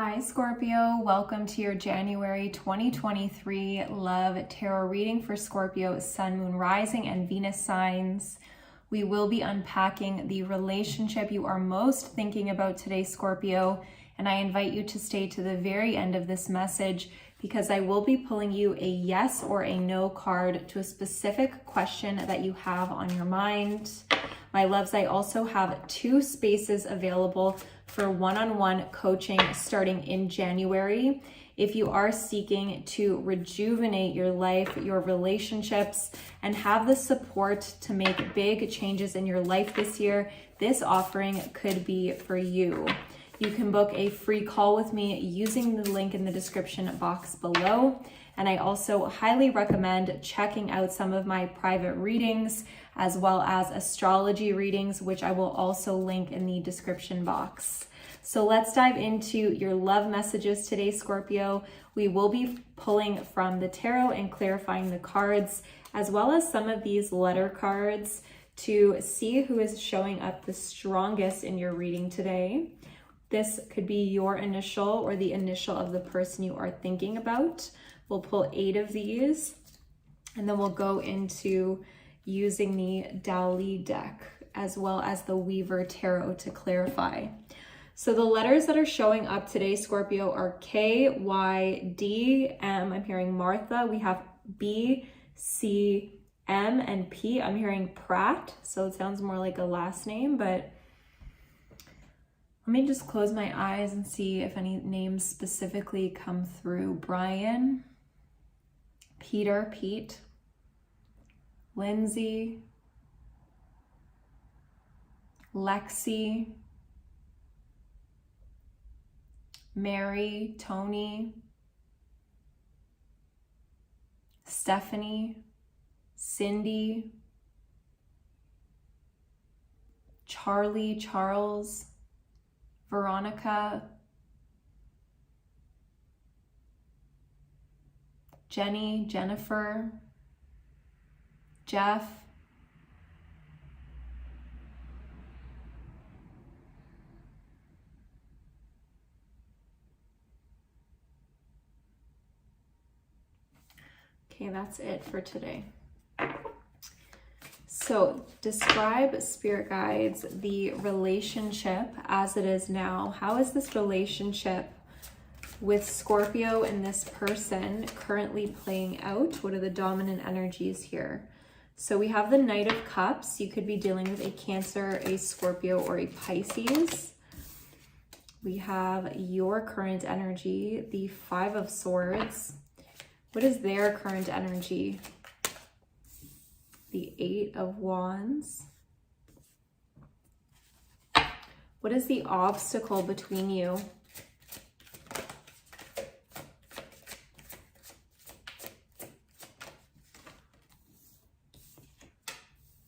Hi Scorpio, welcome to your January 2023 Love Tarot reading for Scorpio Sun, Moon, Rising, and Venus signs. We will be unpacking the relationship you are most thinking about today, Scorpio, and I invite you to stay to the very end of this message because I will be pulling you a yes or a no card to a specific question that you have on your mind. My loves, I also have 2 spaces available for one-on-one coaching starting in January. If you are seeking to rejuvenate your life, your relationships, and have the support to make big changes in your life this year, this offering could be for you. You can book a free call with me using the link in the description box below. And I also highly recommend checking out some of my private readings as well as astrology readings, which I will also link in the description box. So let's dive into your love messages today, Scorpio. We will be pulling from the tarot and clarifying the cards, as well as some of these letter cards to see who is showing up the strongest in your reading today. This could be your initial or the initial of the person you are thinking about. We'll pull 8 of these, and then we'll go into using the Dowley deck as well as the Weaver Tarot to clarify. So the letters that are showing up today, Scorpio, are K, Y, D, M. I'm hearing Martha. We have B, C, M, and P. I'm hearing Pratt. So it sounds more like a last name, but let me just close my eyes and see if any names specifically come through. Brian, Peter, Pete, Lindsay, Lexi, Mary, Tony, Stephanie, Cindy, Charlie, Charles, Veronica, Jenny, Jennifer, Jeff, okay, that's it for today. So describe, spirit guides, the relationship as it is now. How is this relationship with Scorpio and this person currently playing out? What are the dominant energies here? So we have the Knight of Cups. You could be dealing with a Cancer, a Scorpio, or a Pisces. We have your current energy, the 5 of Swords. What is their current energy? The 8 of Wands. What is the obstacle between you?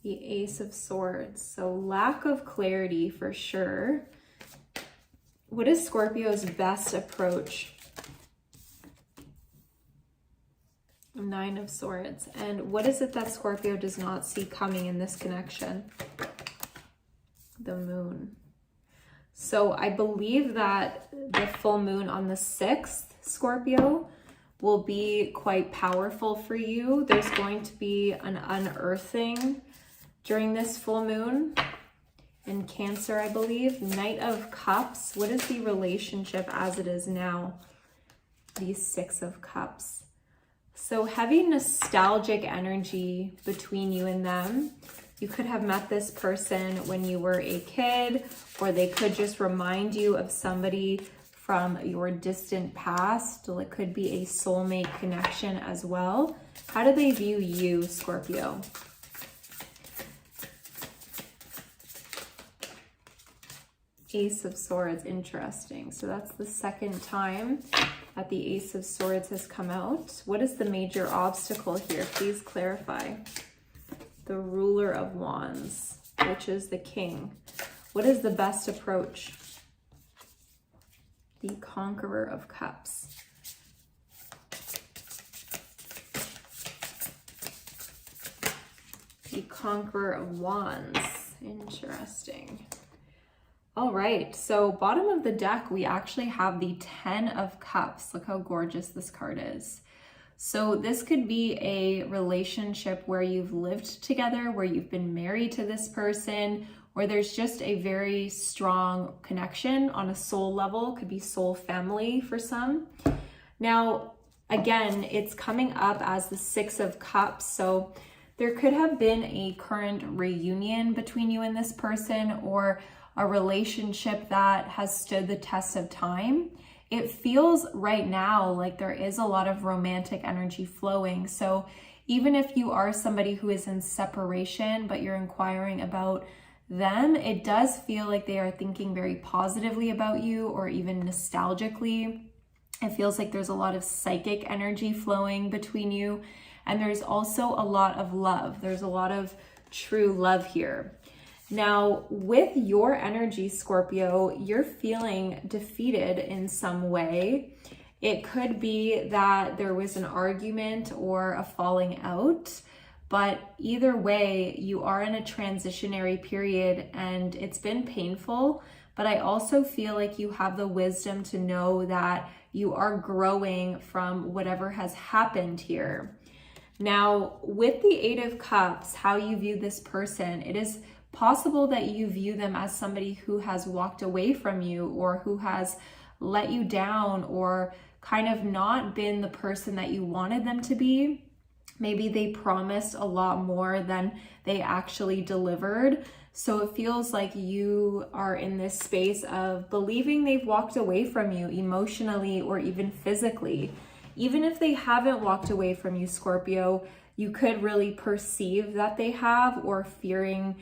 The Ace of Swords. So lack of clarity for sure. What is Scorpio's best approach? 9 of Swords. And what is it that Scorpio does not see coming in this connection? The Moon. So I believe that the full moon on the 6th, Scorpio, will be quite powerful for you. There's going to be an unearthing during this full moon in Cancer, I believe. Knight of Cups. What is the relationship as it is now? The 6 of Cups. So heavy nostalgic energy between you and them. You could have met this person when you were a kid, or they could just remind you of somebody from your distant past. So it could be a soulmate connection as well. How do they view you, Scorpio? Ace of Swords, interesting. So that's the second time that the Ace of Swords has come out. What is the major obstacle here? Please clarify. The Ruler of Wands, which is the King. What is the best approach? The Conqueror of Cups. The Conqueror of Wands. Interesting. All right, so bottom of the deck, we actually have the 10 of Cups. Look how gorgeous this card is. So this could be a relationship where you've lived together, where you've been married to this person, where there's just a very strong connection on a soul level. Could be soul family for some. Now, again, it's coming up as the 6 of Cups. So there could have been a current reunion between you and this person, or a relationship that has stood the test of time. It feels right now like there is a lot of romantic energy flowing. So even if you are somebody who is in separation, but you're inquiring about them, it does feel like they are thinking very positively about you, or even nostalgically. It feels like there's a lot of psychic energy flowing between you. And there's also a lot of love. There's a lot of true love here. Now, with your energy, Scorpio, you're feeling defeated in some way. It could be that there was an argument or a falling out, but either way, you are in a transitionary period and it's been painful, but I also feel like you have the wisdom to know that you are growing from whatever has happened here. Now, with the 8 of Cups, how you view this person, it is possible that you view them as somebody who has walked away from you, or who has let you down, or kind of not been the person that you wanted them to be. Maybe they promised a lot more than they actually delivered. So it feels like you are in this space of believing they've walked away from you emotionally or even physically. Even if they haven't walked away from you, Scorpio, you could really perceive that they have, or fearing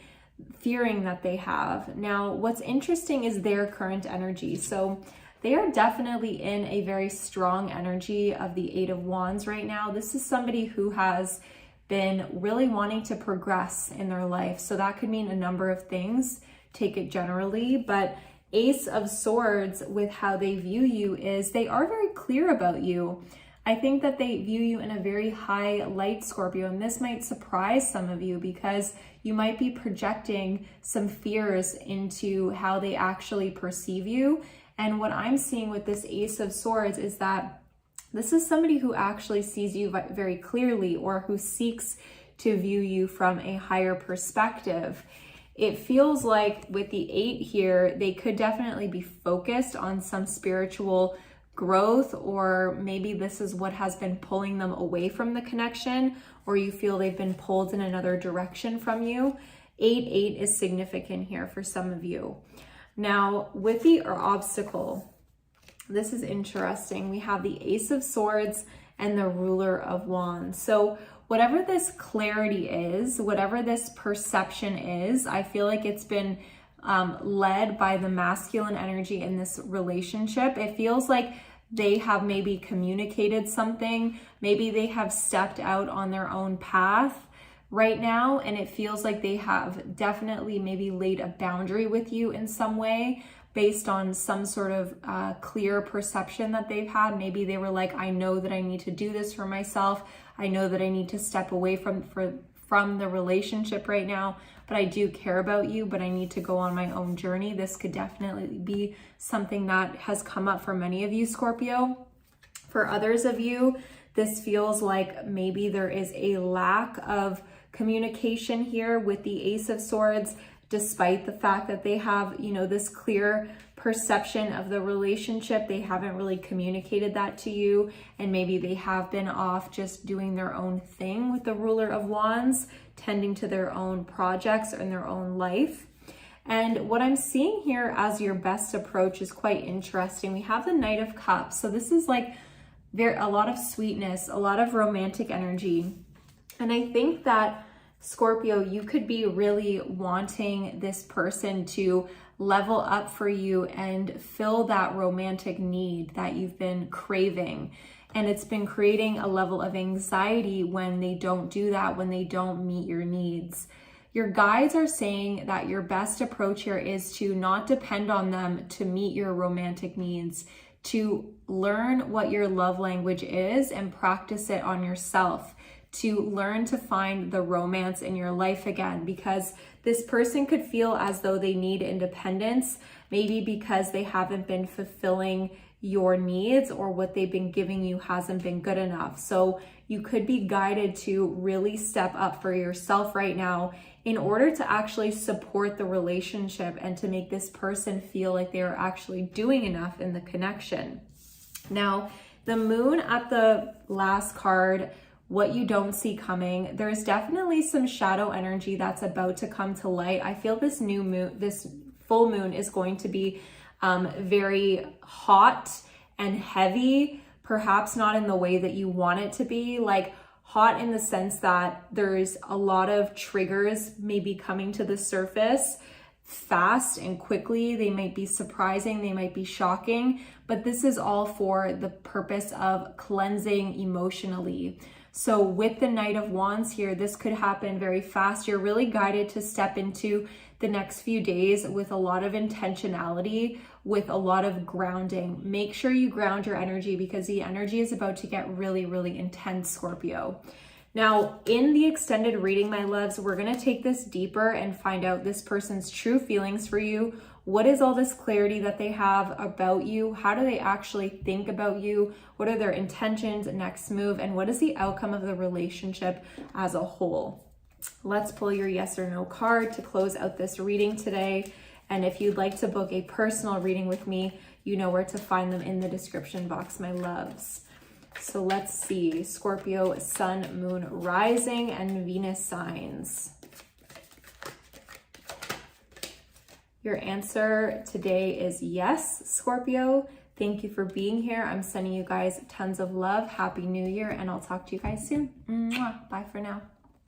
that they have. Now, what's interesting is their current energy. So they are definitely in a very strong energy of the 8 of Wands right now. This is somebody who has been really wanting to progress in their life. So that could mean a number of things, take it generally, but Ace of Swords with how they view you is they are very clear about you. I think that they view you in a very high light, Scorpio, and this might surprise some of you because you might be projecting some fears into how they actually perceive you. And what I'm seeing with this Ace of Swords is that this is somebody who actually sees you very clearly, or who seeks to view you from a higher perspective. It feels like with the 8 here, they could definitely be focused on some spiritual growth, or maybe this is what has been pulling them away from the connection, or you feel they've been pulled in another direction from you. 8-8 is significant here for some of you. Now, with the obstacle, this is interesting. We have the Ace of Swords and the Ruler of Wands. So whatever this clarity is, whatever this perception is, I feel like it's been led by the masculine energy in this relationship. It feels like they have maybe communicated something. Maybe they have stepped out on their own path right now, and it feels like they have definitely maybe laid a boundary with you in some way, based on some sort of clear perception that they've had. Maybe they were like, I know that I need to do this for myself. I know that I need to step away from the relationship right now, but I do care about you, but I need to go on my own journey. This could definitely be something that has come up for many of you, Scorpio. For others of you, this feels like maybe there is a lack of communication here with the Ace of Swords, despite the fact that they have, this clear perception of the relationship. They haven't really communicated that to you, and maybe they have been off just doing their own thing with the Ruler of Wands, tending to their own projects in their own life. And what I'm seeing here as your best approach is quite interesting. We have the Knight of Cups. So this is like a lot of sweetness, a lot of romantic energy. And I think that Scorpio, you could be really wanting this person to level up for you and fill that romantic need that you've been craving. And it's been creating a level of anxiety when they don't do that, when they don't meet your needs. Your guides are saying that your best approach here is to not depend on them to meet your romantic needs, to learn what your love language is and practice it on yourself, to learn to find the romance in your life again, because this person could feel as though they need independence maybe because they haven't been fulfilling your needs, or what they've been giving you hasn't been good enough. So you could be guided to really step up for yourself right now in order to actually support the relationship and to make this person feel like they are actually doing enough in the connection. Now, the moon at the last card, what you don't see coming, there's definitely some shadow energy that's about to come to light. I feel this new moon, this full moon is going to be very hot and heavy, perhaps not in the way that you want it to be, like hot in the sense that there's a lot of triggers maybe coming to the surface fast and quickly. They might be surprising, they might be shocking, but this is all for the purpose of cleansing emotionally. So with the Knight of Wands here, this could happen very fast. You're really guided to step into the next few days with a lot of intentionality, with a lot of grounding. Make sure you ground your energy because the energy is about to get really, really intense, Scorpio. Now, in the extended reading, my loves, we're going to take this deeper and find out this person's true feelings for you. What is all this clarity that they have about you? How do they actually think about you? What are their intentions, next move, and what is the outcome of the relationship as a whole? Let's pull your yes or no card to close out this reading today. And if you'd like to book a personal reading with me, you know where to find them in the description box, my loves. So let's see, Scorpio, Sun, Moon, Rising, and Venus signs. Your answer today is yes, Scorpio. Thank you for being here. I'm sending you guys tons of love. Happy New Year, and I'll talk to you guys soon. Mwah. Bye for now.